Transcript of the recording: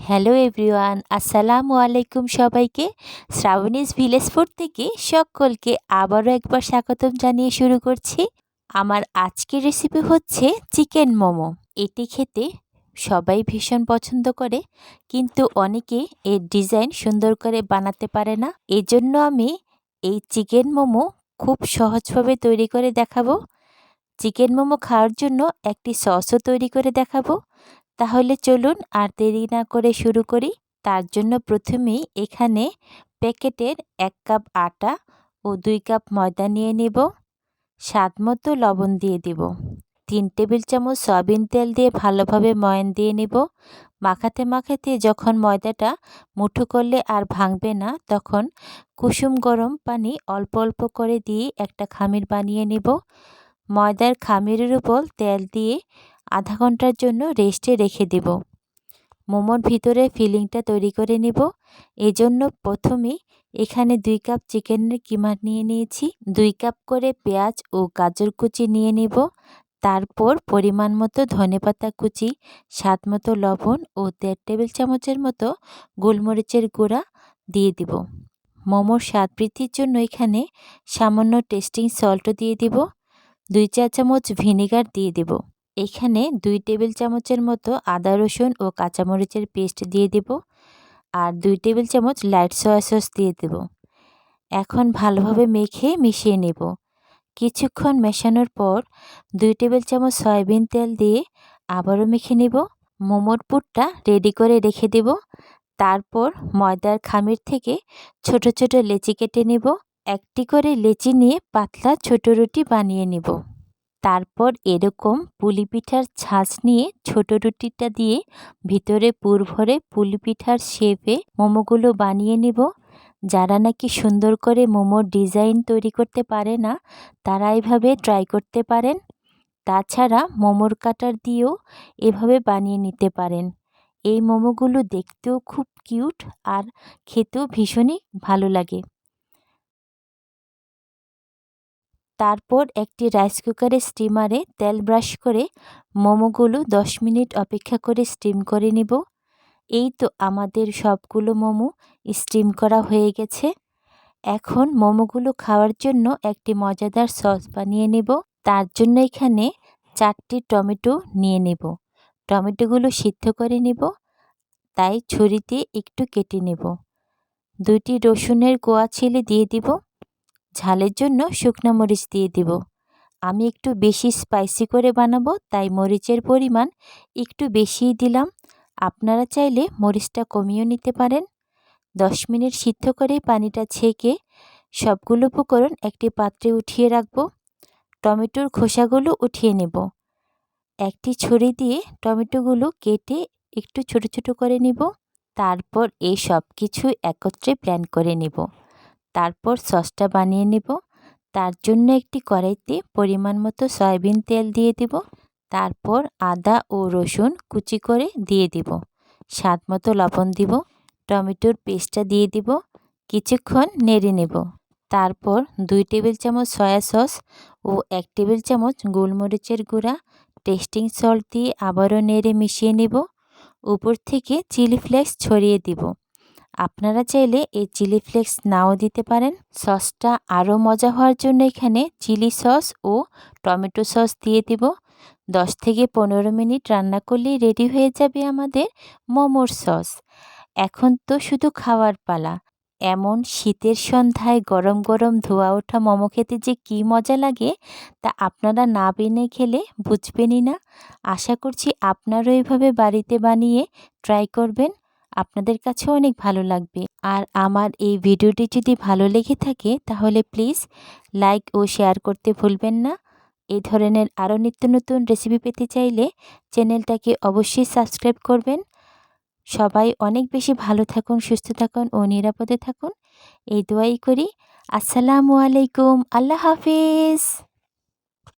Hello everyone, আসসালামু আলাইকুম সবাইকে। শ্রাবণীজ ভিলেজ ফুড থেকে সকলকে আবারও একবার স্বাগতম জানিয়ে শুরু করছি। আমার আজকের রেসিপি হচ্ছে চিকেন মোমো। এটি খেতে সবাই ভীষণ পছন্দ করে, কিন্তু অনেকে এর ডিজাইন সুন্দর করে বানাতে পারে না। এজন্য আমি এই চিকেন মোমো খুব সহজভাবে তৈরি করে দেখাবো। চিকেন মোমো খাওয়ার জন্য একটি সসও তৈরি করে দেখাবো। তাহলে চলুন আর দেরি না করে শুরু করি। তার জন্য প্রথমেই এখানে প্যাকেটের 1 কাপ আটা ও 2 কাপ ময়দা নিয়ে নেব। স্বাদমতো লবণ দিয়ে দিব। 3 টেবিল চামচ সয়াবিন তেল দিয়ে ভালোভাবে ময়ান দিয়ে নেব। মাখাতে মাখাতে যখন ময়দাটা মুঠো করলে আর ভাঙবে না, তখন কুসুম গরম পানি অল্প অল্প করে দিয়ে একটা খামির বানিয়ে নেব। ময়দার খামিরের উপর তেল দিয়ে আধা ঘন্টার জন্য রেস্টে রেখে দেব। মোমোর ভিতরে ফিলিংটা তৈরি করে নেব। এজন্য প্রথমেই এখানে 2 কাপ চিকেনের কিমা নিয়ে নিয়েছি। 2 কাপ করে পেঁয়াজ ও গাজর কুচি নিয়ে নেব। তারপর পরিমাণ মতো ধনেপাতা কুচি, স্বাদ মতো লবণ ও 1.5 টেবিল চামচের মতো গোলমরিচের গুঁড়া দিয়ে দিব। মোমোর স্বাদ বৃদ্ধির জন্য এখানে সামান্য টেস্টিং সল্টও দিয়ে দিব। 2 চা চামচ ভিনেগার দিয়ে দেব। এখানে 2 টেবিল চামচের মতো আদা রসুন ও কাঁচামরিচের পেস্ট দিয়ে দেব, আর 2 টেবিল চামচ লাইট সয়া সস দিয়ে দেব। এখন ভালোভাবে মেখে মিশিয়ে নেব। কিছুক্ষণ মেশানোর পর 2 টেবিল চামচ সয়াবিন তেল দিয়ে আবারও মেখে নেব। মোমোর পুরটা রেডি করে রেখে দেব। তারপর ময়দার খামির থেকে ছোট ছোট লেচি কেটে নেব। একটি করে লেচি নিয়ে পাতলা ছোট রুটি বানিয়ে নেব। তারপর এরকম পুলি পিঠার ছাঁচ নিয়ে ছোট রুটিটা দিয়ে ভিতরে পুর ভরে পুলি পিঠার শেপে মোমোগুলো বানিয়ে নেব। যারা নাকি সুন্দর করে মোমোর ডিজাইন তৈরি করতে পারে না, তারা এভাবে ট্রাই করতে পারেন। তাছাড়া মোমোর কাটার দিয়েও এভাবে বানিয়ে নিতে পারেন। এই মোমোগুলো দেখতেও খুব কিউট আর খেতেও ভীষণই ভালো লাগে। তারপর একটি রাইস কুকারে স্টিমারে তেল ব্রাশ করে মোমোগুলো 10 মিনিট অপেক্ষা করে স্টিম করে নিব। এই তো আমাদের সবগুলো মোমো স্টিম করা হয়ে গেছে। এখন মোমোগুলো খাওয়ার জন্য একটি মজাদার সস বানিয়ে নেব। তার জন্য এখানে 4টি টমেটো নিয়ে নেব। টমেটোগুলো সিদ্ধ করে নেব, তাই ছুরি দিয়ে একটু কেটে নেব। 2টি রসুনের কোয়া ছিলে দিয়ে দিব। ঝালের জন্য শুকনো মরিচ দিয়ে দিব। আমি একটু বেশি স্পাইসি করে বানাবো, তাই মরিচের পরিমাণ একটু বেশিই দিলাম। আপনারা চাইলে মরিচটা কমিয়েও নিতে পারেন। 10 মিনিট সিদ্ধ করে পানিটা ছেঁকে সবগুলো উপকরণ একটি পাত্রে উঠিয়ে রাখব। টমেটোর খোসাগুলো উঠিয়ে নেব। একটি ছুরি দিয়ে টমেটোগুলো কেটে একটু ছোট ছোট করে নেব। তারপর এই সব কিছু একত্রে ব্লেন্ড করে নেব। তারপর সসটা বানিয়ে নেব। তার জন্য একটি কড়াইতে পরিমাণ মতো সয়াবিন তেল দিয়ে দিব। তারপর আদা ও রসুন কুচি করে দিয়ে দিব। স্বাদ মতো লবণ দিব। টমেটোর পেস্টটা দিয়ে দিব। কিছুক্ষণ নেড়ে নেব। তারপর 2 টেবিল চামচ সয়া সস ও 1 টেবিল চামচ গোলমরিচের গুঁড়া, টেস্টিং সল্ট দিয়ে আবারও নেড়ে মিশিয়ে নেব। উপর থেকে চিলি ফ্লেক্স ছড়িয়ে দিব। আপনারা চাইলে এই চিলি ফ্লেক্স নাও দিতে পারেন। সসটা আরও মজা হওয়ার জন্য এখানে চিলি সস ও টমেটো সস দিয়ে দিব। 10 থেকে 15 মিনিট রান্না করলেই রেডি হয়ে যাবে আমাদের মোমোর সস। এখন তো শুধু খাওয়ার পালা। এমন শীতের সন্ধ্যায় গরম গরম ধোয়া ওঠা মোমো খেতে যে কী মজা লাগে, তা আপনারা না বেনে খেলে বুঝবেনই না। আশা করছি আপনারাও এইভাবে বাড়িতে বানিয়ে ট্রাই করবেন। আপনাদের কাছেও অনেক ভালো লাগবে। আর আমার এই ভিডিওটি যদি ভালো লেগে থাকে, তাহলে প্লিজ লাইক ও শেয়ার করতে ভুলবেন না। এই ধরনের আরও নিত্য নতুন রেসিপি পেতে চাইলে চ্যানেলটাকে অবশ্যই সাবস্ক্রাইব করবেন। সবাই অনেক বেশি ভালো থাকুন, সুস্থ থাকুন ও নিরাপদে থাকুন, এই দোয়াই করি। আসসালামু আলাইকুম। আল্লাহ হাফিজ।